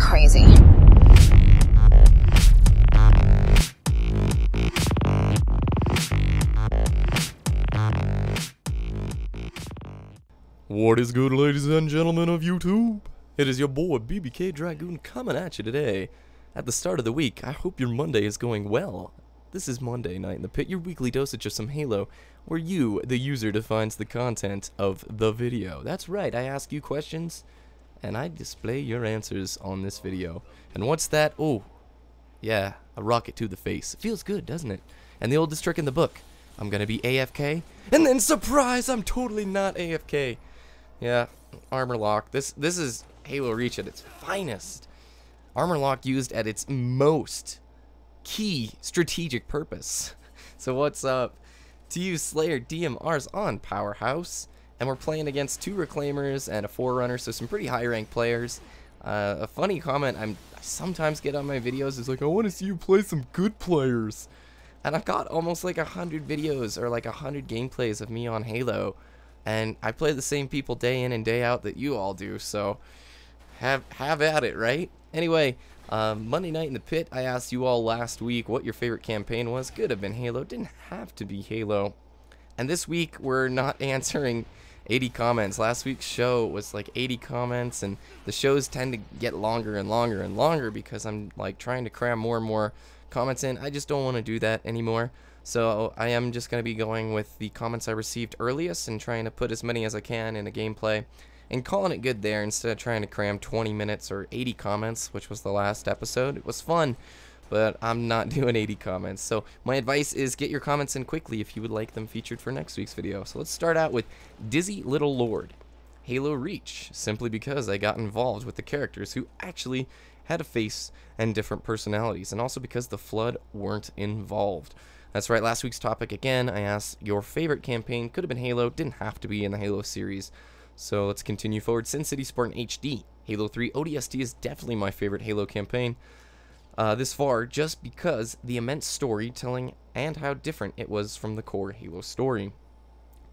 crazy. What is good, ladies and gentlemen of YouTube? It is your boy BBKDRAGOON coming at you today. At the start of the week, I hope your Monday is going well. This is Monday Night in the Pit, your weekly dosage of some Halo, where you, the user, defines the content of the video. That's right, I ask you questions, and I display your answers on this video. And what's that? Oh, yeah, a rocket to the face. It feels good, doesn't it? And the oldest trick in the book, I'm gonna be AFK, and then surprise, I'm totally not AFK. Yeah, armor lock. This is Halo Reach at its finest. Armor lock used at its most key strategic purpose. So what's up? To you, Slayer DMR's on Powerhouse, and we're playing against 2 Reclaimers and a Forerunner, so some pretty high ranked players. A funny comment I sometimes get on my videos is like, I want to see you play some good players. And I've got almost like 100 videos or like 100 gameplays of me on Halo. And I play the same people day in and day out that you all do, so have at it, right? Anyway, Monday Night in the Pit, I asked you all last week what your favorite campaign was. Could have been Halo, didn't have to be Halo. And this week, we're not answering 80 comments. Last week's show was like 80 comments, and the shows tend to get longer and longer and longer because I'm like trying to cram more and more comments in. I just don't want to do that anymore. So I am just going to be going with the comments I received earliest and trying to put as many as I can in a gameplay and calling it good there instead of trying to cram 20 minutes or 80 comments, which was the last episode. It was fun, but I'm not doing 80 comments. So my advice is get your comments in quickly if you would like them featured for next week's video. So let's start out with Dizzy Little Lord. Halo Reach, simply because I got involved with the characters who actually had a face and different personalities, and also because the Flood weren't involved. That's right, last week's topic again, I asked your favorite campaign. Could have been Halo, didn't have to be in the Halo series. So let's continue forward. Sin City Spartan HD, Halo 3 ODST is definitely my favorite Halo campaign this far, just because the immense storytelling and how different it was from the core Halo story.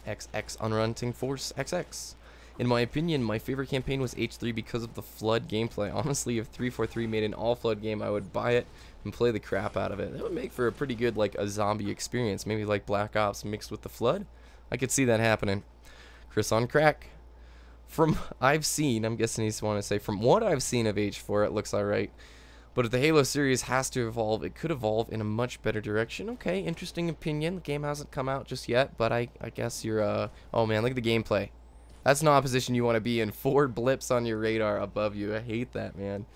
XX Unrelenting Force XX. In my opinion, my favorite campaign was H3 because of the Flood gameplay. Honestly, if 343 made an all-Flood game, I would buy it and play the crap out of it. That would make for a pretty good, like, a zombie experience. Maybe like Black Ops mixed with the Flood. I could see that happening. Chris on Crack. From I've seen, I'm guessing he's want to say, from what I've seen of H4, it looks alright. But if the Halo series has to evolve, it could evolve in a much better direction. Okay, interesting opinion. The game hasn't come out just yet, but I guess you're, oh man, look at the gameplay. That's not a position you want to be in. 4 blips on your radar above you. I hate that, man.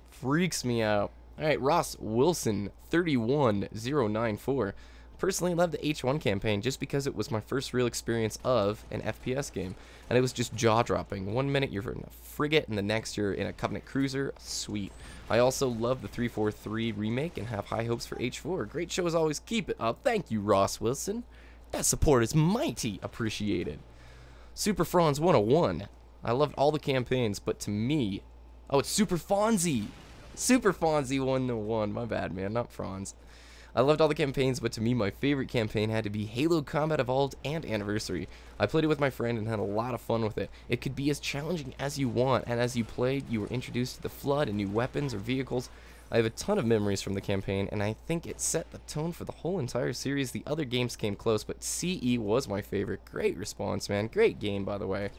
Freaks me out. Alright, Ross Wilson, 31094. Personally, I love the H1 campaign just because it was my first real experience of an FPS game. And it was just jaw-dropping. 1 minute you're in a frigate, and the next you're in a Covenant cruiser. Sweet. I also love the 343 remake and have high hopes for H4. Great show as always. Keep it up. Thank you, Ross Wilson. That support is mighty appreciated. Super Franz 101. I loved all the campaigns, but to me... Oh, it's Super Fonzie. Super Fonzie 101. My bad, man. Not Franz. I loved all the campaigns, but to me, my favorite campaign had to be Halo Combat Evolved and Anniversary. I played it with my friend and had a lot of fun with it. It could be as challenging as you want, and as you played, you were introduced to the Flood and new weapons or vehicles. I have a ton of memories from the campaign, and I think it set the tone for the whole entire series. The other games came close, but CE was my favorite. Great response, man. Great game, by the way.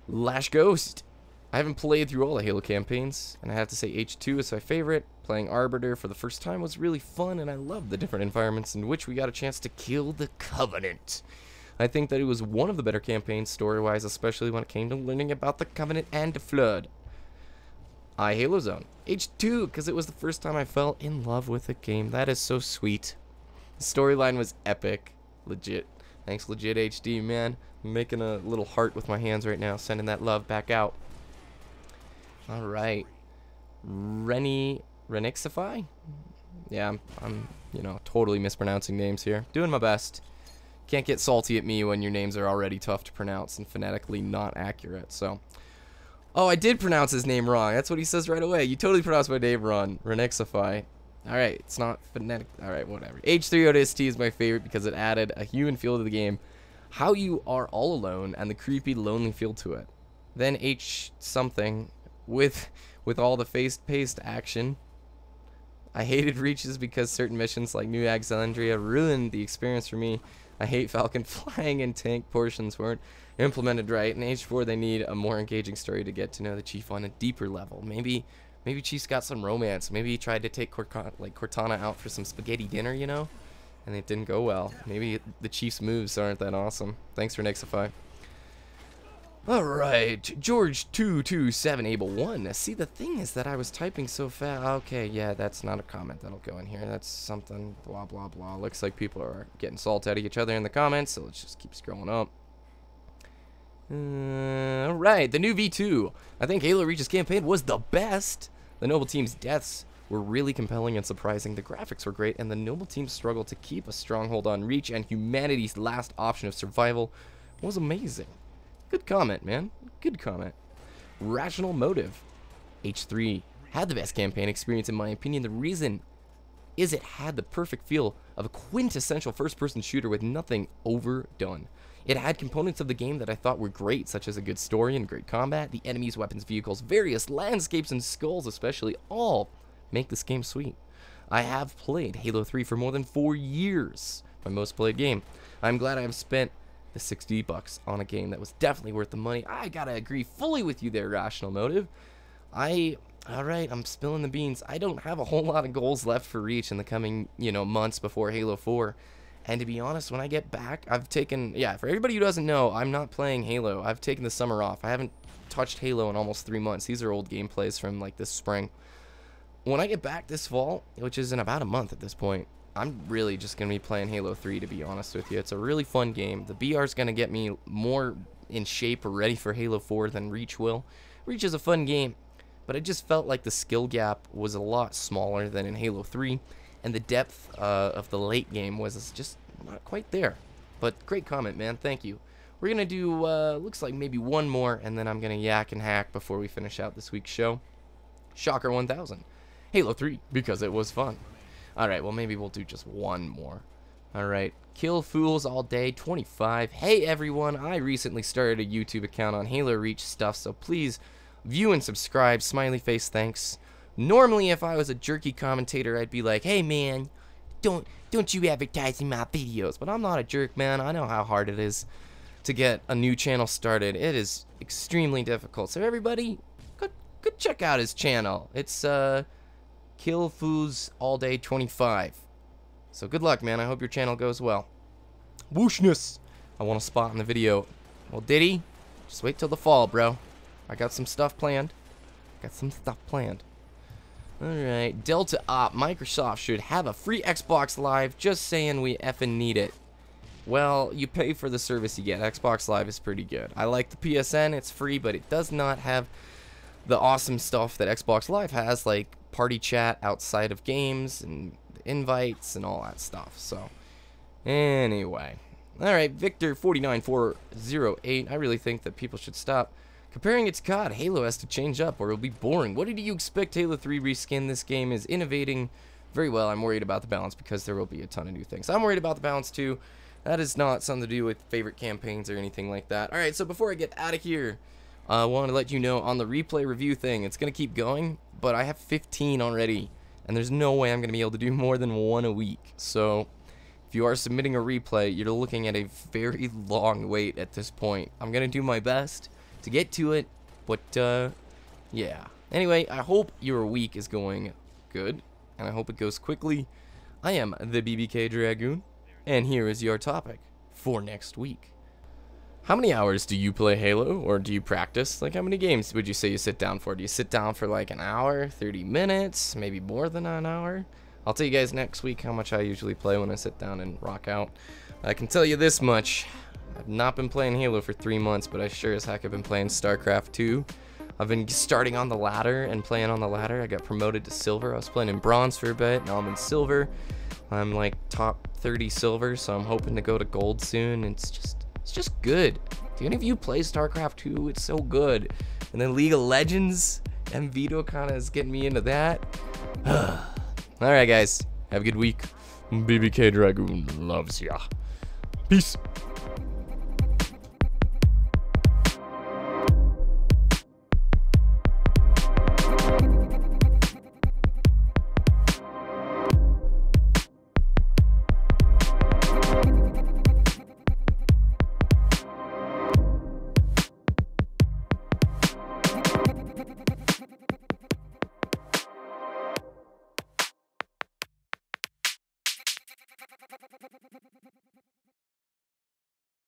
Lash Ghost. I haven't played through all the Halo campaigns, and I have to say H2 is my favorite. Playing Arbiter for the first time was really fun, and I loved the different environments in which we got a chance to kill the Covenant. I think that it was one of the better campaigns story-wise, especially when it came to learning about the Covenant and the Flood. Halo Zone. H2, because it was the first time I fell in love with a game. That is so sweet. The storyline was epic. Legit. Thanks, Legit HD, man. I'm making a little heart with my hands right now, sending that love back out. Alright. Renixify? Yeah, I'm, you know, totally mispronouncing names here. Doing my best. Can't get salty at me when your names are already tough to pronounce and phonetically not accurate, so... Oh, I did pronounce his name wrong. That's what he says right away. You totally pronounced my name wrong. Renixify. Alright, it's not phonetic. Alright, whatever. H3 ODST is my favorite because it added a human feel to the game. How you are all alone and the creepy, lonely feel to it. Then H something with with all the fast-paced action. I hated reaches because certain missions like New Alexandria ruined the experience for me. I hate Falcon flying and tank portions weren't implemented right. In Age 4 they need a more engaging story to get to know the Chief on a deeper level. Maybe Chief's got some romance. Maybe he tried to take Cortana out for some spaghetti dinner, you know? And it didn't go well. Maybe the Chief's moves aren't that awesome. Thanks for Nixify. Alright, George227Able1. See, the thing is that I was typing so fast. Okay, yeah, that's not a comment that'll go in here. That's something, blah, blah, blah. Looks like people are getting salt out of each other in the comments, so let's just keep scrolling up. Alright, the new V2. I think Halo Reach's campaign was the best. The Noble Team's deaths were really compelling and surprising. The graphics were great, and the Noble Team's struggle to keep a stronghold on Reach and humanity's last option of survival was amazing. Good comment, man. Good comment. Rational Motive. H3 had the best campaign experience in my opinion. The reason is it had the perfect feel of a quintessential first-person shooter with nothing overdone. It had components of the game that I thought were great, such as a good story and great combat. The enemies, weapons, vehicles, various landscapes, and skulls especially all make this game sweet. I have played Halo 3 for more than 4 years, my most played game. I'm glad I have spent the $60 on a game that was definitely worth the money. I gotta agree fully with you there, Rational Motive. Alright, I'm spilling the beans. I don't have a whole lot of goals left for Reach in the coming, months before Halo 4. And to be honest, when I get back, I've taken, for everybody who doesn't know, I'm not playing Halo. I've taken the summer off. I haven't touched Halo in almost 3 months. These are old gameplays from like this spring. When I get back this fall, which is in about a month at this point, I'm really just going to be playing Halo 3, to be honest with you. It's a really fun game. The BR is going to get me more in shape or ready for Halo 4 than Reach will. Reach is a fun game, but it just felt like the skill gap was a lot smaller than in Halo 3, and the depth of the late game was just not quite there. But great comment, man. Thank you. We're going to do, looks like maybe one more, and then I'm going to yak and hack before we finish out this week's show. Shocker 1000. Halo 3, because it was fun. Alright, well maybe we'll do just one more. Alright, Kill Fools All Day 25. Hey everyone, I recently started a YouTube account on Halo Reach stuff, so please view and subscribe. Smiley face, thanks. Normally if I was a jerky commentator, I'd be like, hey man, don't you advertise in my videos. But I'm not a jerk, man. I know how hard it is to get a new channel started. It is extremely difficult. So everybody, go check out his channel. It's Kill Fools All Day 25. So good luck, man. I hope your channel goes well. Whooshness! I want a spot in the video. Well, did he? Just wait till the fall, bro. I got some stuff planned. Alright, Delta Op. Microsoft should have a free Xbox Live. Just saying, we effing need it. Well, you pay for the service you get. Xbox Live is pretty good. I like the PSN. It's free, but it does not have the awesome stuff that Xbox Live has, like party chat outside of games and invites and all that stuff. So anyway, alright, Victor 49408. I really think that people should stop comparing it to COD. Halo has to change up or it'll be boring. What did you expect? Halo 3 reskin. This game is innovating very well. I'm worried about the balance because there will be a ton of new things. I'm worried about the balance too. That is not something to do with favorite campaigns or anything like that. Alright, so before I get out of here, I want to let you know on the replay review thing, it's going to keep going, but I have 15 already, and there's no way I'm going to be able to do more than one a week. So if you are submitting a replay, you're looking at a very long wait at this point. I'm going to do my best to get to it, but yeah. Anyway, I hope your week is going good, and I hope it goes quickly. I am the BBK Dragoon, and here is your topic for next week. How many hours do you play Halo, or do you practice? Like, how many games would you say you sit down for? Do you sit down for like an hour, 30 minutes, maybe more than an hour? I'll tell you guys next week how much I usually play when I sit down and rock out. I can tell you this much. I've not been playing Halo for 3 months, but I sure as heck have been playing StarCraft 2. I've been starting on the ladder and playing on the ladder. I got promoted to silver. I was playing in bronze for a bit. Now I'm in silver. I'm like top 30 silver, so I'm hoping to go to gold soon. It's just good. Do any of you play StarCraft 2? It's so good. And then League of Legends, Vito kind of is getting me into that. Alright guys, have a good week. BBK Dragoon loves ya. Peace.